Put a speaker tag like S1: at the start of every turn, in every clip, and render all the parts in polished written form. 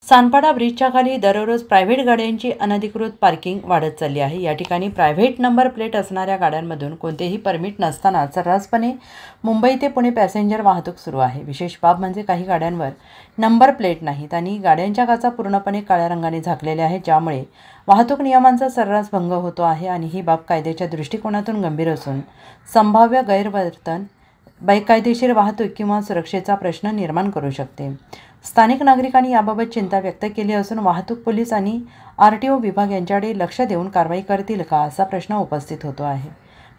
S1: सानपाडा ब्रिजच्या खाली दररोज प्रायव्हेट गाड्यांची अनधिकृत पार्किंग वाढत चालली आहे। या ठिकाणी प्रायव्हेट नंबर प्लेट असणाऱ्या गाड्यांमधून कोणतेही परमिट नसताना सर्रासपणे मुंबई ते पुणे पॅसेंजर वाहतूक सुरू आहे। विशेष बाब म्हणजे काही गाड्यांवर नंबर प्लेट नाहीत आणि गाड्यांच्या काचा पूर्णपणे काळ्या रंगाने झाकलेल्या आहेत, ज्यामुळे वाहतूक नियमांचा सर्रास भंग होतो आहे आणि ही बाब कायद्याच्या दृष्टिकोनातून गंभीर असून संभाव्य गैरवर्तन, बेकायदेशीर वाहतूक किंवा सुरक्षेचा प्रश्न निर्माण करू शकते। स्थानिक नागरिकांनी याबाबत चिंता व्यक्त केली असून वाहतूक पोलीस आणि आरटीओ विभाग यांच्याकडे लक्ष देऊन कारवाई करतील का असा प्रश्न उपस्थित होतो आहे।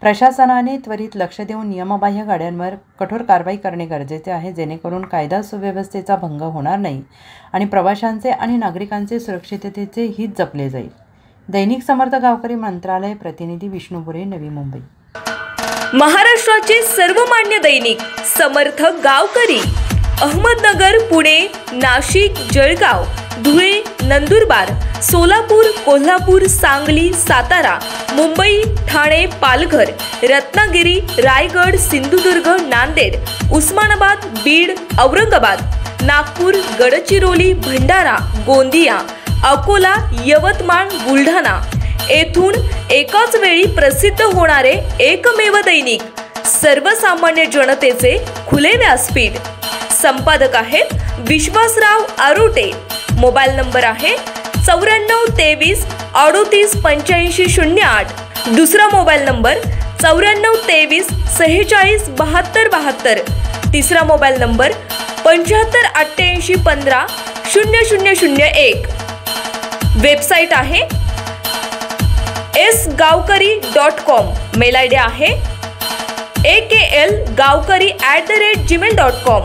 S1: प्रशासनाने त्वरित लक्ष देऊन नियमबाह्य गाड्यांवर कठोर कारवाई करणे गरजेचे आहे, जेणेकरून कायदा सुव्यवस्थेचा भंग होणार नाही आणि प्रवाशांचे आणि नागरिकांचे सुरक्षिततेचे हित जपले जाईल। दैनिक समर्थ गावकरी मंत्रालय प्रतिनिधी विष्णू बुरे, नवी मुंबई।
S2: महाराष्ट्राचे सर्वमान्य दैनिक समर्थ गावकरी अहमदनगर, पुणे, नाशिक, जळगाव, धुळे, नंदुरबार, सोलापूर, कोल्हापूर, सांगली, सातारा, मुंबई, ठाणे, पालघर, रत्नागिरी, रायगड, सिंधुदुर्ग, नांदेड, उस्मानाबाद, बीड, औरंगाबाद, नागपूर, गडचिरोली, भंडारा, गोंदिया, अकोला, यवतमाळ, बुलढाणा येथून एकाच वेळी प्रसिद्ध होणारे एकमेव दैनिक, सर्वसामान्य जनतेचे खुले व्यासपीठ। संपादक आहेत विश्वासराव आरोटे। मोबाईल नंबर आहे 9423 38 85 08। दुसरा मोबाईल नंबर 9423 46 72 72। तिसरा मोबाईल नंबर 75 88 15 0001। वेबसाईट आहे sgavkari.com। मेल आयडी आहे aklgavkari@gmail.com।